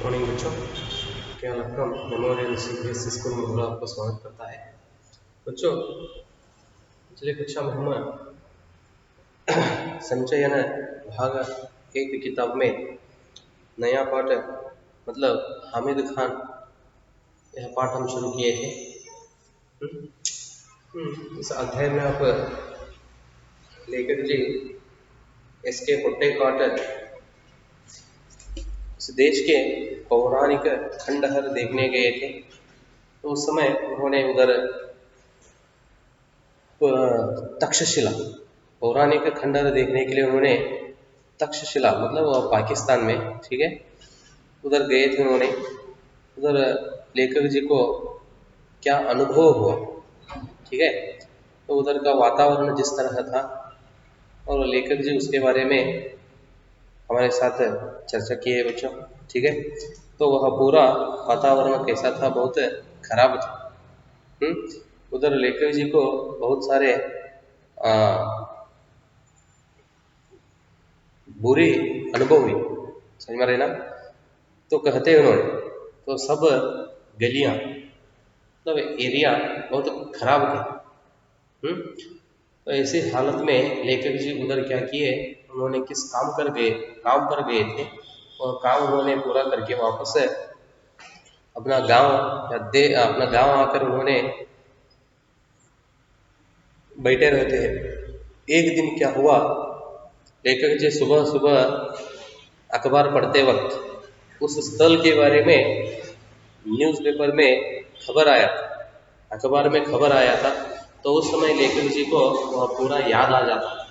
Morning बच्चों, क्या Lucknow memorial CBSE school में बुला आपको स्वागत करता है। बच्चों, पिछले कक्षा में हम संचयन भाग 1 किताब में नया पाठ मतलब हामिद खान यह पाठ हम शुरू किए थे। इस अध्याय में आप लेखक जी एस.के. होट्टेकाट इस देश के पौराणिक खंडहर देखने गए थे। तो उस समय उन्होंने उधर तक्षशिला पौराणिक खंडहर देखने के लिए उन्होंने तक्षशिला मतलब पाकिस्तान में, ठीक है, उधर गए थे। उन्होंने उधर लेखक जी को क्या अनुभव हुआ, ठीक है, तो उधर का वातावरण जिस तरह था और लेखक जी उसके बारे में हमारे साथ चर्चा की है बच्चों, ठीक है। तो वह पूरा वातावरण कैसा था, बहुत खराब था। उधर लेखक जी को बहुत सारे बुरी अनुभव हुई, समझ में रहे ना। तो कहते हैं उन्होंने तो सब गलियां मतलब एरिया बहुत खराब थे। तो ऐसी हालत में लेखक जी उधर क्या किए, उन्होंने किस काम पर गए थे और काम उन्होंने पूरा करके वापस अपना गांव अपना गांव आकर उन्होंने बैठे रहते हैं। एक दिन क्या हुआ, लेखक जी सुबह सुबह अखबार पढ़ते वक्त उस स्थल के बारे में न्यूज़पेपर में अखबार में खबर आया था। तो उस समय लेखक जी को वह पूरा याद आ जाता।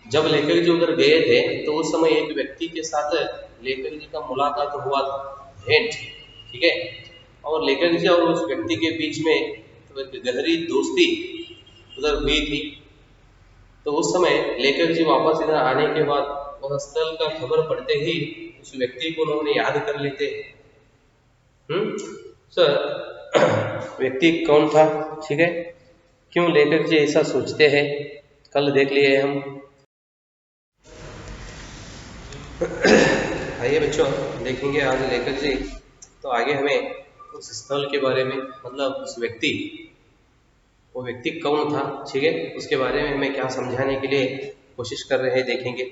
जब लेखक जी उधर गए थे तो उस समय एक व्यक्ति के साथ लेखक जी का मुलाकात हुआ था, भेंट, ठीक है। और लेखक जी और उस व्यक्ति के बीच में तो एक गहरी दोस्ती उधर हुई थी। तो उस समय लेखक जी वापस इधर आने के बाद वह स्थल का खबर पढ़ते ही उस व्यक्ति को उन्होंने याद कर लेते। सर व्यक्ति कौन था, ठीक है, क्यों लेखक जी ऐसा सोचते हैं, कल देख लिए हम। आइए बच्चों देखेंगे आज लेखक जी तो आगे हमें उस स्थल के बारे में मतलब वो व्यक्ति कौन था, ठीक है, उसके बारे में हमें क्या समझाने के लिए कोशिश कर रहे हैं, देखेंगे।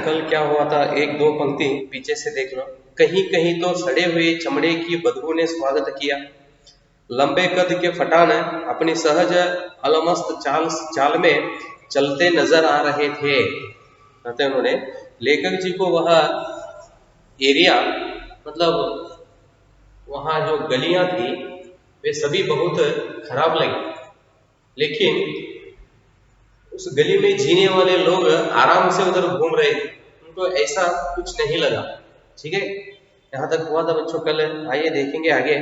कल क्या हुआ था, एक दो पंक्ति पीछे से देख लो। कहीं कहीं तो सड़े हुए चमड़े की बदबू ने स्वागत किया। लंबे कद के फटान अपनी सहज अलमस्त चाल में चलते नजर आ रहे थे। कहते हैं उन्होंने लेखक जी को वह एरिया मतलब वहाँ जो गलियां थी वे सभी बहुत खराब लगी, लेकिन उस गली में जीने वाले लोग आराम से उधर घूम रहे थे, उनको ऐसा कुछ नहीं लगा, ठीक है। यहाँ तक हुआ था बच्चों कल। आइए देखेंगे आगे।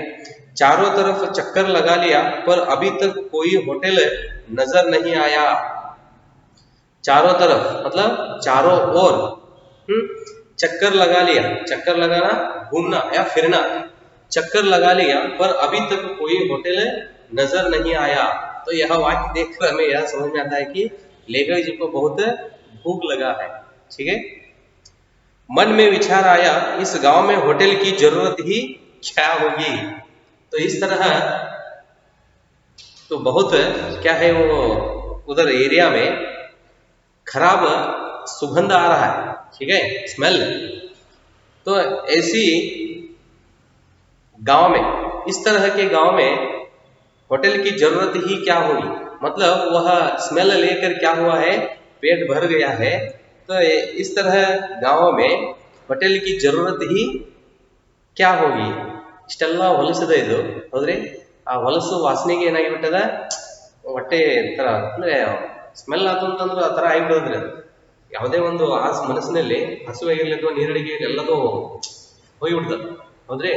चारों तरफ चक्कर लगा लिया पर अभी तक कोई होटल नजर नहीं आया। चारों तरफ मतलब चारों ओर चक्कर लगा लिया, चक्कर लगाना घूमना या फिरना, चक्कर लगा लिया पर अभी तक कोई होटल नजर नहीं आया। तो यह वाक्य देखकर हमें यह समझ में आता है कि लेखक जी को बहुत भूख लगा है, ठीक है। मन में विचार आया इस गांव में होटल की जरूरत ही क्या होगी। तो इस तरह तो बहुत क्या है वो उधर एरिया में खराब सुगंध आ रहा है, ठीक है, स्मेल। तो ऐसी गांव में, इस तरह के गांव में होटल की जरूरत ही क्या होगी, मतलब वह स्मेल लेकर क्या हुआ है, पेट भर गया है। तो इस तरह गांव में होटल की जरूरत ही क्या होगी। ಇಷ್ಟೆಲ್ಲ ಹೊಲಸದ ಇದು ಹೌದ್ರಿ, ಆ ಹೊಲಸು ವಾಸನೆಗೆ ಏನಾಗಿಬಿಟ್ಟದ ಹೊಟ್ಟೆ ತರ ಅಂದ್ರೆ ಸ್ಮೆಲ್ ಆತು ಅಂತಂದ್ರೆ ಆ ತರ ಆಗಿಬಿಡೋದ್ರಿ ಅದು. ಯಾವುದೇ ಒಂದು ಮನಸ್ಸಿನಲ್ಲಿ ಹಸುವಾಗಿರ್ಲಿ ಅಥವಾ ನೀರಡಿಗೆ ಎಲ್ಲದೂ ಹೋಗಿಬಿಡ್ತದೆ, ಹೌದ್ರಿ,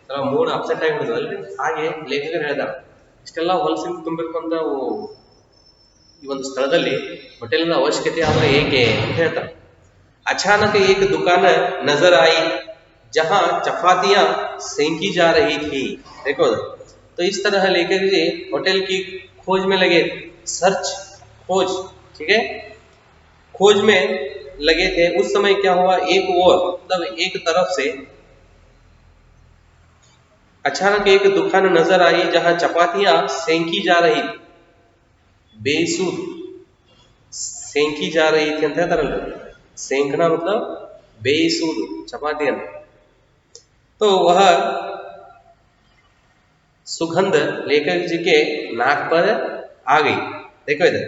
ತರ ಮೂಡ್ ಅಪ್ಸೆಟ್ ಆಗಿಬಿಡ್ತದಲ್ರಿ. ಹಾಗೆ ಲೇಖಕರು ಹೇಳ್ದ ಇಷ್ಟೆಲ್ಲ ಹೊಲಸಿಂದ ತುಂಬಿರುವಂತ ಈ ಒಂದು ಸ್ಥಳದಲ್ಲಿ ಹೋಟೆಲ್ನ ಅವಶ್ಯಕತೆ ಆದ್ರೆ ಏಕೆ ಅಂತ ಹೇಳ್ತಾರೆ. अचानक एक दुकान नजर आई जहां चपातियां सेंकी जा रही थी। देखो तो इस तरह लेकर जी होटल की खोज में लगे, खोज, ठीक है, खोज में लगे थे उस समय क्या हुआ, एक ओर मतलब एक तरफ से अचानक एक दुकान नजर आई जहां चपातियां सेंकी जा रही थी, बेसुध सेंकी जा रही थी ಅಂತ ಹೇಳ್ತಾರಲ್ಲ, सेंकना मतलब बेसुध चपातियां। तो वह सुगंध लेखक जी के नाक पर आ गई। देखो इधर,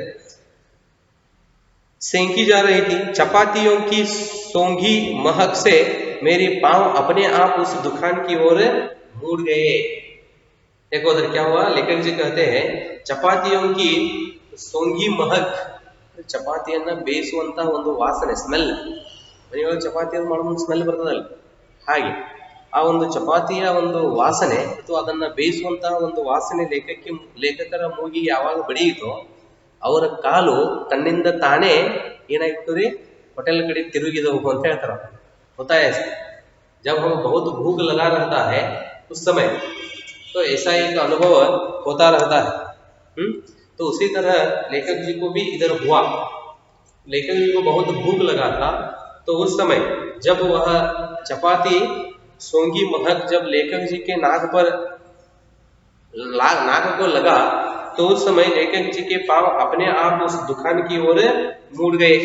सेंकी जा रही थी, चपातियों की सोंगी महक से मेरी पांव अपने आप उस दुकान की ओर मुड़ गए। देखो उधर क्या हुआ, लेखक जी कहते हैं चपातियों की सोंगी महक, ಚಪಾತಿಯನ್ನ ಬೇಯಿಸುವಂತಹ ಒಂದು ವಾಸನೆ, ಸ್ಮೆಲ್, ಮನೆಯೊಳಗೆ ಚಪಾತಿಯನ್ನು ಮಾಡೋ ಒಂದು ಸ್ಮೆಲ್ ಬರ್ತದಲ್ಲ, ಹಾಗೆ ಆ ಒಂದು ಚಪಾತಿಯ ಒಂದು ವಾಸನೆ ಅಥವಾ ಅದನ್ನ ಬೇಯಿಸುವಂತಹ ಒಂದು ವಾಸನೆ ಲೇಖಕರ ಮೂಗಿಗೆ ಯಾವಾಗ ಬಡಿಯಿತೋ ಅವರ ಕಾಲು ತನ್ನಿಂದ ತಾನೇ ಏನಾಗಿತ್ತು ರೀ, ಹೋಟೆಲ್ ಕಡೆ ತಿರುಗಿದವು ಅಂತ ಹೇಳ್ತಾರ। होता है ऐसा, जब हम बहुत भूख लगा रहता है उस समय तो ऐसा एक अनुभव होता रहता है। तो उसी तरह लेखक जी को भी इधर हुआ। लेखक जी को बहुत भूख लगा था, तो उस समय जब वह चपाती सोंगी महक जब लेखक जी के नाक को लगा तो उस समय लेखक जी के पांव अपने आप उस दुकान की ओर मुड़ गए।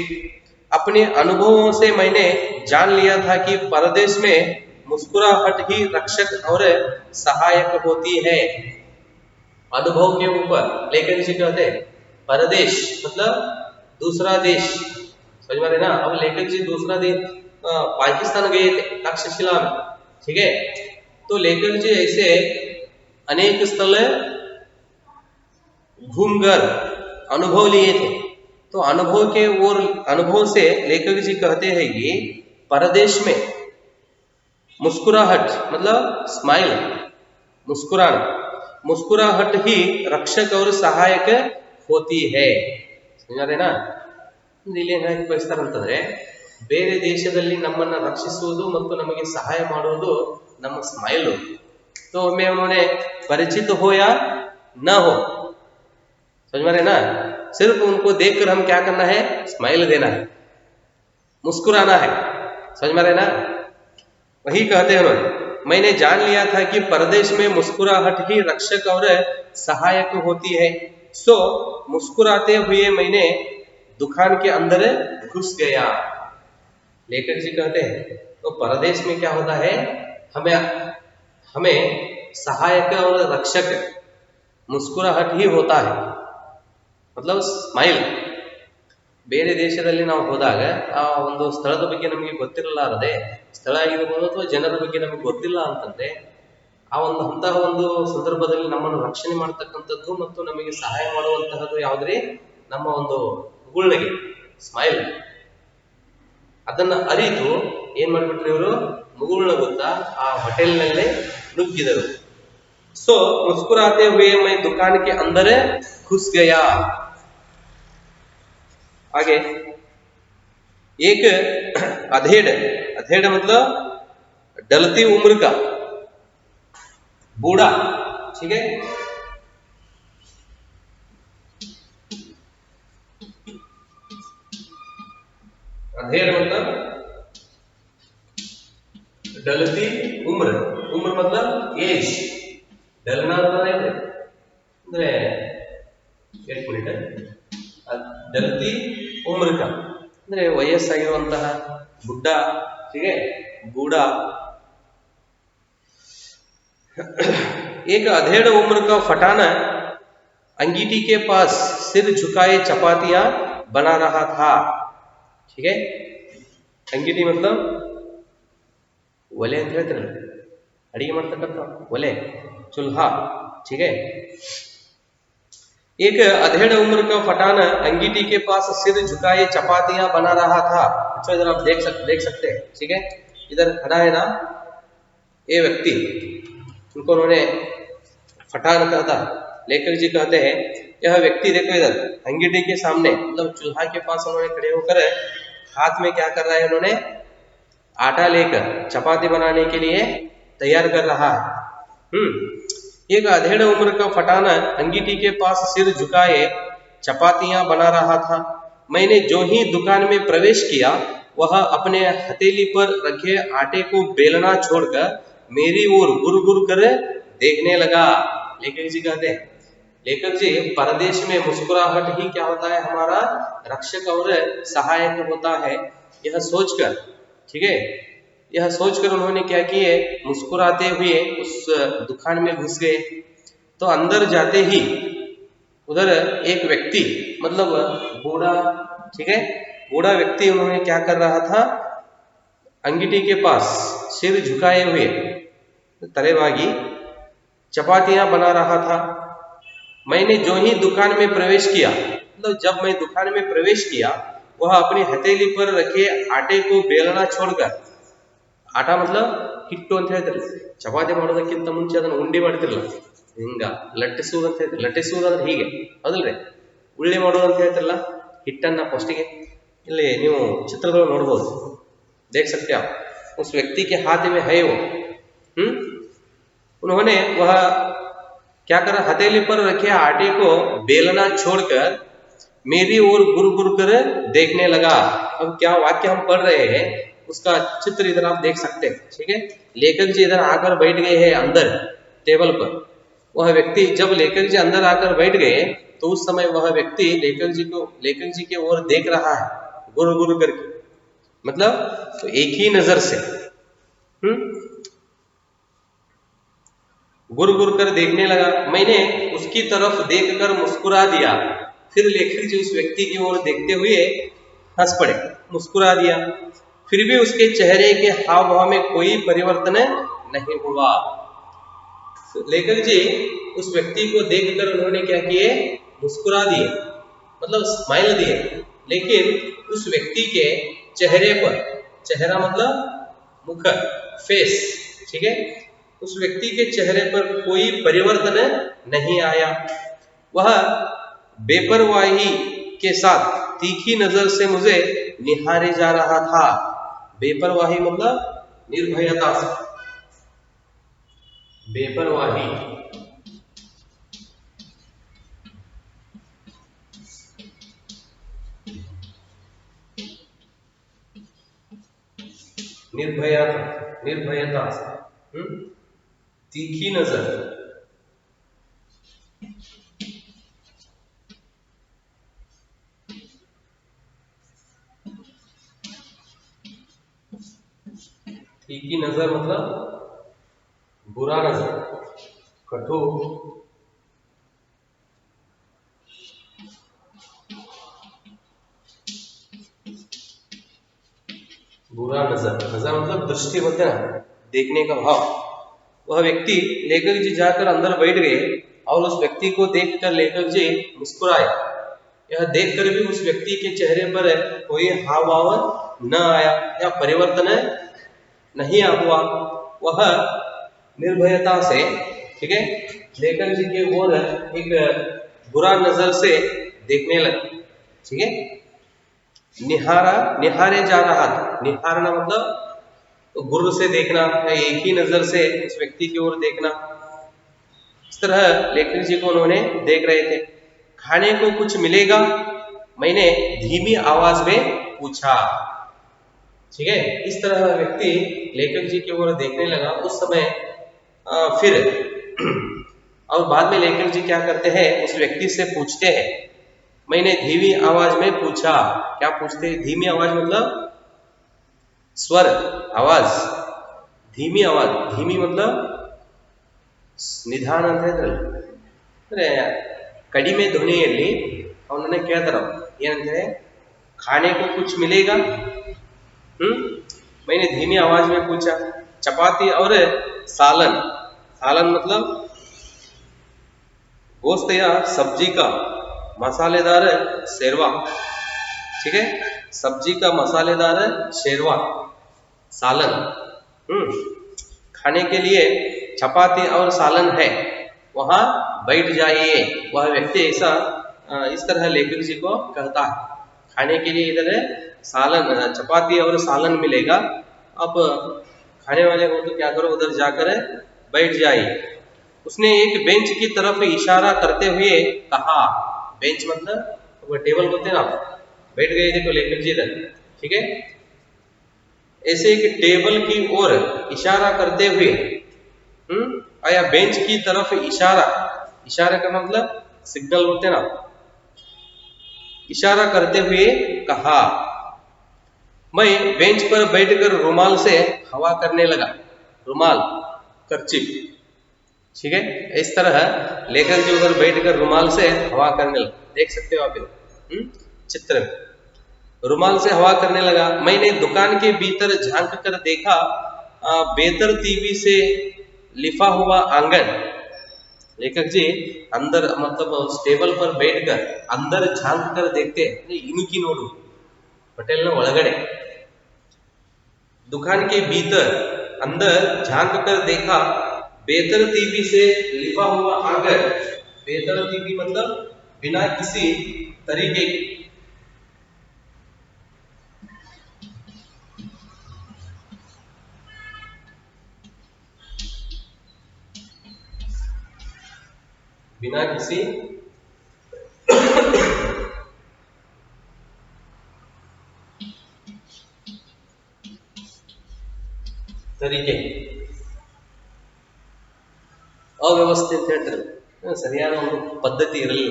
अपने अनुभवों से मैंने जान लिया था कि परदेश में मुस्कुराहट ही रक्षक और सहायक होती है। अनुभव के ऊपर लेखक जी कहते हैं परदेश मतलब दूसरा देश, समझ में ना। अब लेखक जी दूसरा देश पाकिस्तान गए थे तक्षशिला में, ठीक है। तो लेखक जी ऐसे अनेक स्थल घूमकर अनुभव लिए थे। तो अनुभव से लेखक जी कहते हैं कि परदेश में मुस्कुराहट मतलब स्माइल, मुस्कुराहट ही रक्षक और सहायक होती है। समझाದೇನಾ? ಇಲ್ಲಿ ಏನಾಗಿ ಬಯಸ್ತಾರೆ ಅಂತಂದ್ರೆ, ಬೇರೆ ದೇಶದಲ್ಲಿ ನಮ್ಮನ್ನ ರಕ್ಷಿಸುವುದು ಮತ್ತು ನಮಗೆ ಸಹಾಯ ಮಾಡುವುದು ನಮ್ಮ ಸ್ಮೈಲ್। तो हमें उन्होंने परिचित हो या ना हो, समझ में ना, सिर्फ उनको देखकर हम क्या करना है, स्माइल देना है, मुस्कुराना है, समझ में ना। वही कहते हैं उन्होंने, मैंने जान लिया था कि परदेश में मुस्कुराहट ही रक्षक और सहायक होती है। सो मुस्कुराते हुए मैंने दुकान के अंदर घुस गया। लेखक जी कहते हैं तो परदेश में क्या होता है, हमें सहायक और रक्षक मुस्कुराहट ही होता है, मतलब ಸ್ಮೈಲ್। ಬೇರೆ ದೇಶದಲ್ಲಿ ನಾವು ಹೋದಾಗ ಆ ಒಂದು ಸ್ಥಳದ ಬಗ್ಗೆ ನಮಗೆ ಗೊತ್ತಿರಲಾರದೆ, ಸ್ಥಳ ಆಗಿರ್ಬೋದು ಅಥವಾ ಜನರ ಬಗ್ಗೆ ನಮಗೆ ಗೊತ್ತಿಲ್ಲ ಅಂತಂದ್ರೆ ಆ ಒಂದು ಅಂತಹ ಒಂದು ಸಂದರ್ಭದಲ್ಲಿ ನಮ್ಮನ್ನು ರಕ್ಷಣೆ ಮಾಡತಕ್ಕಂಥದ್ದು ಮತ್ತು ನಮಗೆ ಸಹಾಯ ಮಾಡುವಂತಹದ್ದು ಯಾವುದ್ರಿ, ನಮ್ಮ ಒಂದು ಮುಗುಳ್ನಗೆ, ಸ್ಮೈಲ್। ಅದನ್ನ ಅರಿತು ಏನ್ ಮಾಡ್ಬಿಟ್ರಿ ಇವರು, ಮುಗುಳ್ನಗುತ್ತಾ ಆ ಹೋಟೆಲ್ನಲ್ಲೇ ನುಗ್ಗಿದರು। सो मुस्कुराते हुए मैं दुकान के अंदर घुस गया। आगे एक अधेड़ मतलब डलती उम्र का बूढ़ा, ठीक है। अधेड़ मतलब डलती उम्र, उम्र मतलब एज, डलना ಅಂದ್ರೆ एक मिनट, डलती उम्र का ಅಂದ್ರೆ ವಯಸ್ಸಾಗಿರುವಂತಹ ಬುಡ್ಡ, ठीक है, बूढ़ा। एक अधेड़ उम्र का फटान अंगीठी के पास सिर झुकाए चपातियां बना रहा था, ठीक है। अंगीठी मतलब ಒಲೆ ಅಂತ ಹೇಳ್ತಾರಲ್ಲ, ಅಡಿಗೆ ಮಾಡ್ತಕ್ಕಂಥ ಒಲೆ, चूल्हा, ठीक है। एक अधेड़ उम्र का फटान अंगीठी के पास सिर झुकाए चपातियां बना रहा था। अच्छा इधर आप देख सकते हैं, ठीक है। इधर खड़ा है ना ये व्यक्ति, उनको उन्होंने फटान कहा था। लेखक जी कहते हैं यह व्यक्ति देखो इधर अंगीठी के सामने मतलब चूल्हा के पास उन्होंने खड़े होकर हाथ में क्या कर रहा है, उन्होंने आटा लेकर चपाती बनाने के लिए तैयार कर रहा है। एक अधेड़ उम्र का फटाना अंगीठी के पास सिर झुकाए चपातियां बना रहा था। मैंने जो ही दुकान में प्रवेश किया वह अपने हथेली पर रखे आटे को बेलना छोड़कर मेरी ओर गुर गुर कर देखने लगा। लेखक जी कहते हैं, लेखक जी परदेश में मुस्कुराहट ही क्या होता है, हमारा रक्षक और सहायक होता है, यह सोचकर, ठीक है, यह सोचकर उन्होंने क्या किए, मुस्कुराते हुए उस दुकान में घुस गए। तो अंदर जाते ही उधर एक व्यक्ति, मतलब बूढ़ा, ठीक है, बूढ़ा व्यक्ति उन्होंने क्या कर रहा था, अंगीठी के पास सिर झुकाए हुए तलेबागी चपातियां बना रहा था। मैंने जो ही दुकान में प्रवेश किया, मतलब जब मैं दुकान में प्रवेश किया, वह अपनी हथेली पर रखे आटे को बेलना छोड़कर, ಆಟ मतलब ಹಿಟ್ಟು ಅಂತ ಹೇಳ್ತಿರಲ್ಲ, ಚಪಾತಿ ಮಾಡೋದಕ್ಕಿಂತ ಮುಂಚೆ ಅದನ್ನು ಉಂಡೆ ಮಾಡ್ತಿರಲ್ಲ, ಹಿಂಗ ಲಟ್ಟಿಸುವುದು ಅಂತ ಹೇಳ್ತಾರೆ, ಲಟ್ಟಿಸುವುದಂದ್ರೆ ಹೀಗೆ ಹೌದಲ್ರಿ, ಉಳ್ಳಿ ಮಾಡೋದು ಅಂತ ಹೇಳ್ತಿರಲ್ಲ, ಹಿಟ್ಟನ್ನ ಫಸ್ಟಿಗೆ ಇಲ್ಲಿ ನೀವು ಚಿತ್ರಗಳು ನೋಡ್ಬೋದು, देख सकते आप, उस व्यक्ति के हाथ में है वो, उन्होंने वह क्या करा, हथेली पर रखे आटे को बेलना छोड़कर मेरी ओर गुर गुर कर देखने लगा। अब क्या वाक्य हम पढ़ रहे हैं उसका चित्र इधर आप देख सकते हैं, ठीक है। लेखक जी इधर आकर बैठ गए हैं अंदर टेबल पर। वह व्यक्ति, जब लेखक जी अंदर आकर बैठ गए तो उस समय वह व्यक्ति लेखक जी की ओर देख रहा है गुर गुर करके, मतलब तो एक ही नजर से गुर गुर कर देखने लगा। मैंने उसकी तरफ देखकर मुस्कुरा दिया। फिर लेखक जी उस व्यक्ति की ओर देखते हुए हंस पड़े, मुस्कुरा दिया। फिर भी उसके चेहरे के हाव भाव में कोई परिवर्तन नहीं हुआ। लेखक जी उस व्यक्ति को देखकर उन्होंने क्या किए, मुस्कुरा दिए, मतलब स्माइल दिए, लेकिन उस व्यक्ति के चेहरे पर, चेहरा मतलब मुख, फेस, ठीक है, उस व्यक्ति के चेहरे पर कोई परिवर्तन नहीं आया। वह बेपरवाही के साथ तीखी नजर से मुझे निहारे जा रहा था। बेपरवाही मतलब निर्भयता से, बेपरवाही निर्भयता से, तीखी नजर, तीखी नजर मतलब बुरा नजर, कठोर, बुरा नजर, नजर मतलब दृष्टि होते ना, देखने का भाव। वह व्यक्ति, लेखक जी जाकर अंदर बैठ गए और उस व्यक्ति को देखकर लेखक जी मुस्कुराए। यह देखकर भी उस व्यक्ति के चेहरे पर कोई हाव भाव न आया या परिवर्तन नहीं हुआ। वह निर्भयता से, ठीक है, लेखक जी के ओर एक बुरा नजर से देखने लगे, ठीक है। निहारे जा रहा था, निहारना मतलब तो गुर्र से देखना या एक ही नजर से उस व्यक्ति की ओर देखना। इस तरह लेखक जी को उन्होंने देख रहे थे। खाने को कुछ मिलेगा, मैंने धीमी आवाज में पूछा, ठीक है। इस तरह व्यक्ति लेखक जी की ओर देखने लगा। उस समय फिर और बाद में लेखक जी क्या करते हैं, उस व्यक्ति से पूछते हैं, मैंने धीमी आवाज में पूछा। क्या पूछते हैं, धीमी आवाज मतलब स्वर, आवाज, धीमी आवाज, धीमी मतलब ನಿಧಾನ ಅಂತ ಹೇಳಿದ್ರಲ್ಲ, ಅಂದ್ರೆ ಕಡಿಮೆ ಧ್ವನಿಯಲ್ಲಿ ಅವನನ್ನ ಕೇಳ್ತಾರ, ಏನಂದ್ರೆ खाने को कुछ मिलेगा, मैंने धीमी आवाज में पूछा। चपाती और सालन, सालन मतलब गोश्त या सब्जी का मसालेदार शेरवा, ठीक है, सब्जी का मसालेदार शेरवा, सालन, खाने के लिए चपाती और सालन है, वहां बैठ जाइए। वह व्यक्ति ऐसा इस तरह लेखक जी को कहता है, खाने के लिए इधर सालन, चपाती और सालन मिलेगा, अब खाने वाले हो तो क्या करो, उधर जाकर बैठ जाइए। उसने एक बेंच की तरफ इशारा करते हुए कहा, बेंच मतलब वो टेबल होते ना, बैठ गए, देखो लेखक जी इधर, ठीक है। ऐसे एक टेबल की ओर इशारा करते हुए, या बेंच की तरफ इशारा, इशारा का मतलब सिग्नल होते ना, इशारा करते हुए कहा, मैं बेंच पर बैठकर रुमाल से हवा करने लगा। रुमाल, कर्चिफ, ठीक है। इस तरह लेखक जी उधर बैठकर रुमाल से हवा करने लगा, देख सकते हो आप इधर चित्र में, रुमाल से हवा करने लगा। मैंने दुकान के भीतर झांक कर देखा, बेतरतीबी से लिफा हुआ आंगन। लेखक जी अंदर मतलब उस टेबल पर बैठकर अंदर झांक कर देखते, इनकी नोडू पटेल ने ಒಳಗಡೆ, दुकान के भीतर अंदर झांक कर देखा, बेतरतीबी से लिपा हुआ आंगन। बेतरतीबी मतलब बिना किसी तरीके की, बिना किसी ತರೀಕೆ ಅವ್ಯವಸ್ಥೆ ಅಂತ ಹೇಳ್ತಾರೆ. ಸರಿಯಾದ ಒಂದು ಪದ್ಧತಿ ಇರಲಿಲ್ಲ,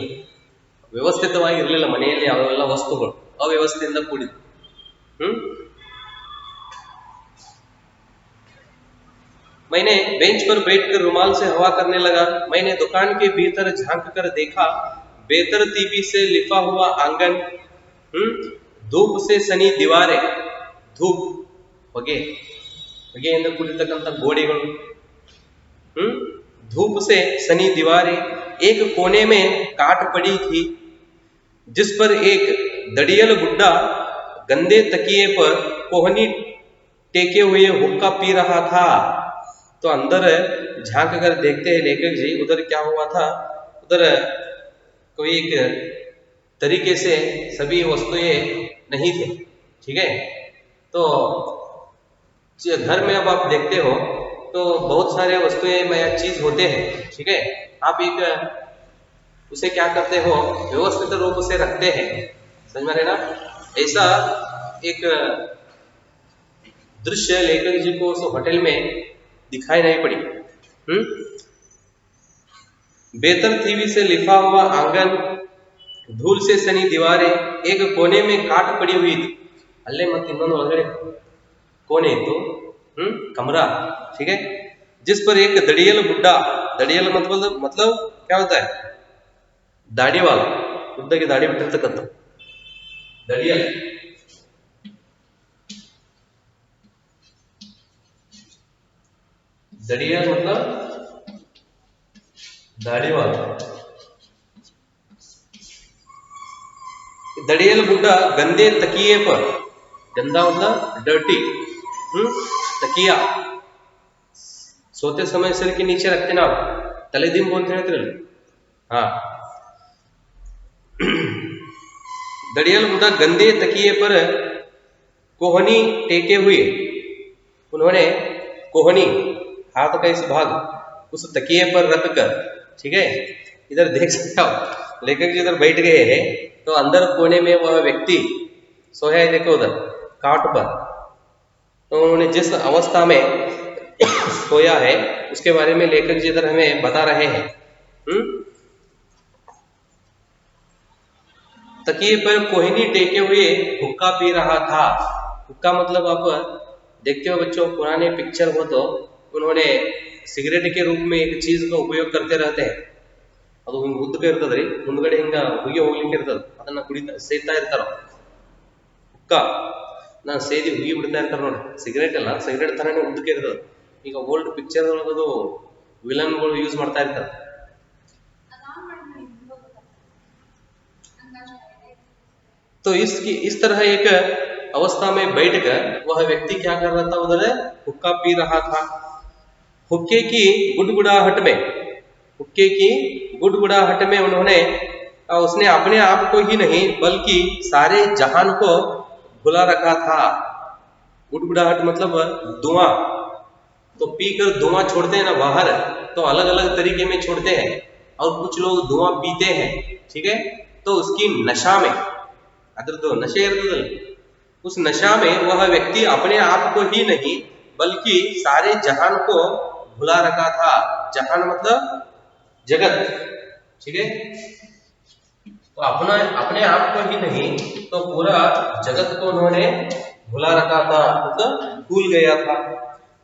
ವ್ಯವಸ್ಥಿತವಾಗಿ ಇರಲಿಲ್ಲ ಮನೆಯಲ್ಲಿ ಅವೆಲ್ಲ ವಸ್ತುಗಳು, ಅವ್ಯವಸ್ಥೆಯಿಂದ ಕೂಡಿದ್ದು. मैंने बेंच पर बैठकर रुमाल से हवा करने लगा। मैंने दुकान के भीतर झांक कर देखा, बेतरतीबी से लिपा हुआ आंगन, धूप से सनी दीवारें, धूप ಹೊಗೆ, ಹೊಗೆಯಿಂದ ಕೂಡಿರ್ತಕ್ಕಂಥ ಗೋಡೆಗಳು, धूप से सनी दीवारें, एक कोने में काट पड़ी थी जिस पर एक दड़ियल बुड्ढा गंदे तकिए पर कोहनी टेके हुए हुक्का पी रहा था। तो अंदर झांक कर देखते हैं लेखक जी, उधर क्या हुआ था, उधर कोई एक तरीके से सभी वस्तुएं नहीं थे, ठीक है। तो घर में अब आप देखते हो तो बहुत सारे वस्तुएं या चीज होते हैं, ठीक है। आप एक उसे क्या करते हो, व्यवस्थित रूप से रखते हैं, समझ में रहे ना। ऐसा एक दृश्य लेखक जी को उस होटल में दिखाई नहीं पड़ी। बेतरतीबी से लिफा हुआ आंगन, धूल से सनी दीवारें, एक कोने में काट पड़ी हुई थी, अल्ले मत ಇನ್ನೊಂದು ಒಳಗಡೆ कोने तो कमरा, ठीक है, जिस पर एक दड़ियल बुड्ढा, दड़ियल मतलब क्या होता है, दाढ़ी वाला, बुद्ध की दाढ़ी बिಟ್ಟಿರ್ತಕ್ಕಂಥ दड़ियल, दड़ियल मतलब दाढ़ी वाला। दड़ियल बुड्ढा गंदे तकिए पर, गंदा मतलब डर्टी, तकिया सोते समय सिर के नीचे रखते ना, तलेदिम बोलते हैं, हाँ। दड़ियल बुड्ढा गंदे तकिए पर कोहनी टेके हुए, उन्होंने कोहनी हाथ का इस भाग उस तकिए पर रखकर, ठीक है, इधर देख सकते हो लेखक जी इधर बैठ गए हैं, तो अंदर कोने में वह व्यक्ति सोया है, देखो उधर काट पर, तो उन्होंने जिस अवस्था में सोया है उसके बारे में लेखक जी इधर हमें बता रहे हैं। तकिए पर कोहनी टेके हुए हुक्का पी रहा था। हुक्का मतलब आप देखते हो बच्चों, पुराने पिक्चर हो तो उन्होंने सिगरेट के रूप में एक चीज का उपयोग करते रहते हैं, ಅದು ಹಿಂಗೆ ಉದ್ದಕ ಇರ್ತದ್ರಿ, ಮುಂದ್ಗಡೆ ಹಿಂಗ ಹುಗಿ ಹೋಗ್ಲಿಕ್ಕೆ ಇರ್ತದ, ಅದನ್ನ ಕುಡಿತಾ ಸೇದ್ತಾ ಇರ್ತಾರ, ಹುಕ್ಕ ನಾನು ಸೇದಿ ಹುಗಿ ಬಿಡ್ತಾ ಇರ್ತಾರ ನೋಡಿ, ಸಿಗರೇಟ್ ಅಲ್ಲ, ಸಿಗರೇಟ್ ತರನೇ ಉದ್ದಕ್ಕೆ ಇರ್ತದ. ಈಗ ಓಲ್ಡ್ ಪಿಕ್ಚರ್ ಒಳಗದು ವಿಲನ್ಗಳು ಯೂಸ್ ಮಾಡ್ತಾ ಇರ್ತಾರೆ. तो इस तरह एक अवस्था में बैठकर वह व्यक्ति क्या कर रहा था, उधर हुक्का पी रहा था। हुक्के की गुड़गुड़ाहट में, हुक्के की गुड़गुड़ाहट में उसने अपने आप को ही नहीं बल्कि सारे जहान को भुला रखा था। गुड़गुड़ाहट मतलब धुआं, तो पीकर धुआं छोड़ते हैं ना बाहर, तो अलग अलग तरीके में छोड़ते हैं, और कुछ लोग धुआं पीते हैं, ठीक है। तो उसकी नशा में अद्रದ್ದು नशे इरतदल्ल उस नशा में वह व्यक्ति अपने आप को ही नहीं बल्कि सारे जहान को भुला रखा था। जहान मतलब जगत, ठीक है। तो अपने आप को ही नहीं तो पूरा जगत को उन्होंने भुला रखा था, मतलब भूल गया था।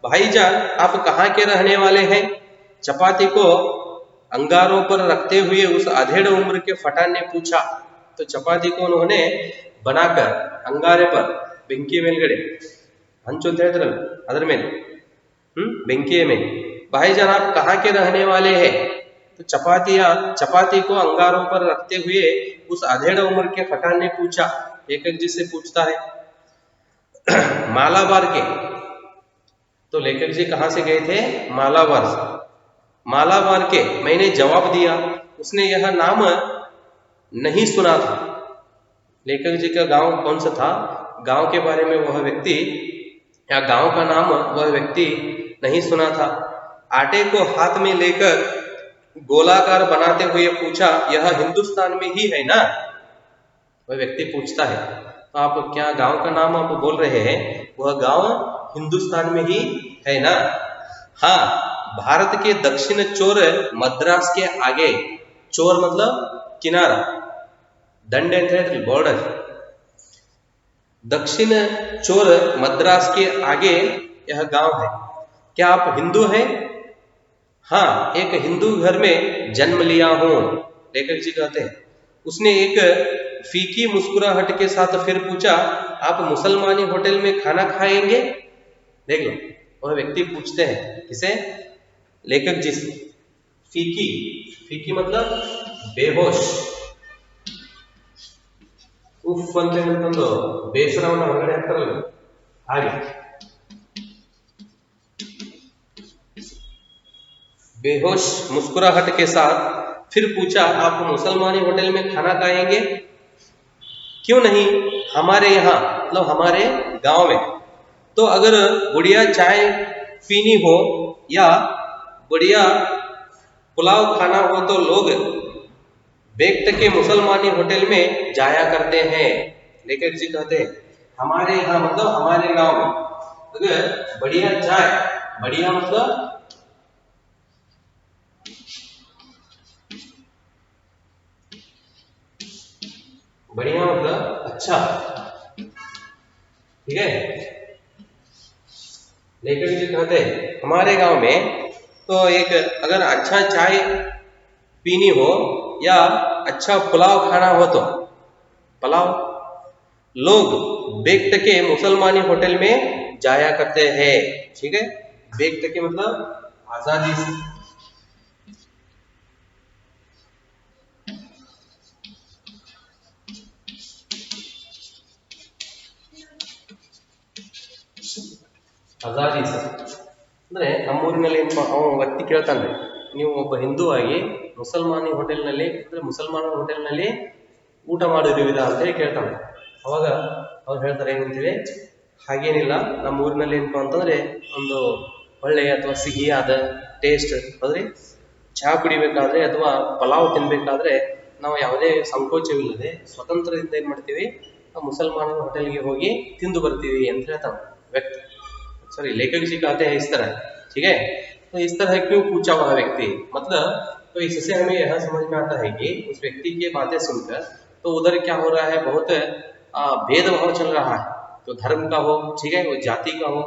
भाईजान आप कहाँ के रहने वाले हैं? चपाती को अंगारों पर रखते हुए उस अधेड़ उम्र के फटान ने पूछा। तो चपाती को उन्होंने बनाकर अंगारे पर ಬೆಂಕಿ ಮೇಲ್ಗಡೆ ಹಂಚು ಅಂತ ಹೇಳ್ತಾರಲ್ಲ ಅದರ ಮೇಲೆ ಬೆಂಕಿಯ ಮೇಲೆ भाईजान आप कहाँ के रहने वाले हैं? तो चपाती को अंगारों पर रखते हुए उस अधेड़ उम्र के फटान ने पूछा। लेखक जी से पूछता है मालाबार के। तो लेखक जी कहाँ से गए थे? मालाबार से। मालाबार के मैंने जवाब दिया। उसने यह नाम नहीं सुना था। लेखक जी का गांव कौन सा था? गांव के बारे में वह व्यक्ति या गांव का नाम वह व्यक्ति नहीं सुना था। आटे को हाथ में लेकर गोलाकार बनाते हुए पूछा यह हिंदुस्तान में ही है ना? वह व्यक्ति पूछता है तो आप क्या गांव का नाम आप बोल रहे हैं? वह गांव हिंदुस्तान में ही है ना? हाँ, भारत के दक्षिण चोर मद्रास के आगे। चोर मतलब किनारा, ದಂಡೆ ಅಂತ ಹೇಳ್ತಾರೆ बॉर्डर। दक्षिण चोर मद्रास के आगे यह गांव है। क्या आप हिंदू हैं? हाँ, एक हिंदू घर में जन्म लिया हूं। लेखक जी कहते हैं। उसने एक फीकी मुस्कुराहट के साथ फिर पूछा आप मुसलमानी होटल में खाना खाएंगे? देख लो, वह व्यक्ति पूछते हैं किसे? लेखक जी से। फीकी मतलब बेहोश। उफ ಅಂತ ಹೇಳ್ಕೊಂಡು ಬೇಸರವನ್ನು ಹೊರಗಡೆ ಹಾಕ್ತಾರಲ್ಲ ಹಾಗೆ। बेहोश मुस्कुराहट के साथ फिर पूछा आप मुसलमानी होटल में खाना खाएंगे? क्यों नहीं, हमारे यहाँ मतलब हमारे गांव में तो अगर बढ़िया चाय पीनी हो या बढ़िया पुलाव खाना हो तो लोग बेक्ट के मुसलमानी होटल में जाया करते हैं। लेखक जी कहते हैं हमारे यहाँ मतलब हमारे गांव में अगर बढ़िया चाय, बढ़िया मतलब बढ़िया मतलब अच्छा, ठीक है। लेखक जी कहते हैं हमारे गांव में तो एक अगर अच्छा चाय पीनी हो या अच्छा पुलाव खाना हो तो पुलाव लोग बेक्ट के मुसलमानी होटल में जाया करते हैं, ठीक है। बेक्ट के मतलब आजादी से। ಆಜಾದಿ ಅಂದ್ರೆ ನಮ್ಮೂರಿನಲ್ಲಿ ವ್ಯಕ್ತಿ ಕೇಳ್ತಾನೆ ನೀವು ಒಬ್ಬ ಹಿಂದೂ ಆಗಿ ಮುಸಲ್ಮಾನಿ ಹೋಟೆಲ್ನಲ್ಲಿ ಅಂದ್ರೆ ಮುಸಲ್ಮಾನರ ಹೋಟೆಲ್ನಲ್ಲಿ ಊಟ ಮಾಡಿರುವಿರಾ ಅಂತ ಹೇಳಿ ಕೇಳ್ತಾನೆ। ಅವಾಗ ಅವ್ರು ಹೇಳ್ತಾರೆ ಏನಂತೇಳಿ ಹಾಗೇನಿಲ್ಲ, ನಮ್ಮ ಊರಿನಲ್ಲಿ ಏನಪ್ಪ ಅಂತಂದ್ರೆ ಒಂದು ಒಳ್ಳೆಯ ಅಥವಾ ಸಿಹಿಯಾದ ಟೇಸ್ಟ್ ಅಂದ್ರೆ ಚಹಾ ಕುಡಿಬೇಕಾದ್ರೆ ಅಥವಾ ಪಲಾವ್ ತಿನ್ಬೇಕಾದ್ರೆ ನಾವು ಯಾವುದೇ ಸಂಕೋಚವಿಲ್ಲದೆ ಸ್ವತಂತ್ರದಿಂದ ಏನ್ ಮಾಡ್ತೀವಿ ಮುಸಲ್ಮಾನರ ಹೋಟೆಲ್ಗೆ ಹೋಗಿ ತಿಂದು ಬರ್ತೀವಿ ಅಂತ ಹೇಳ್ತಾನೆ व्यक्ति। सॉरी, लेखक जी कहते हैं इस तरह, ठीक है। तो इस तरह क्यों पूछा वह व्यक्ति? मतलब तो इससे हमें यह समझ में आता है कि उस व्यक्ति की बातें सुनकर तो उधर क्या हो रहा है, बहुत भेदभाव चल रहा है। तो धर्म का हो, ठीक है, वो जाति का हो,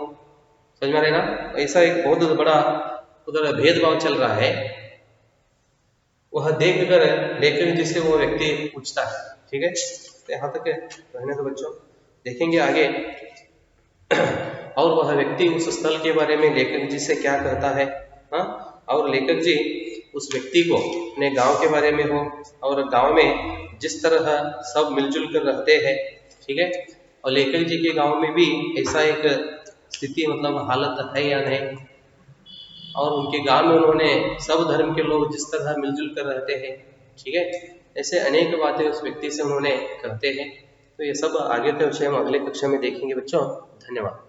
समझ में आ रहे ना? ऐसा एक बहुत बड़ा उधर भेदभाव चल रहा है। वह देख कर लेखक जी से वो व्यक्ति पूछता है, ठीक है। तो यहाँ तक रहने दो बच्चों, देखेंगे आगे और वह व्यक्ति उस स्थल के बारे में लेखक जी से क्या कहता है। हाँ, और लेखक जी उस व्यक्ति को अपने गांव के बारे में हो और गांव में जिस तरह सब मिलजुल कर रहते हैं, ठीक है। और लेखक जी के गांव में भी ऐसा एक स्थिति मतलब हालत है या नहीं, और उनके गांव में उन्होंने सब धर्म के लोग जिस तरह मिलजुल कर रहते हैं, ठीक है। ऐसे अनेक बातें उस व्यक्ति से उन्होंने कहते हैं। तो ये सब आगे के विषय हम अगले कक्षा में देखेंगे बच्चों। धन्यवाद।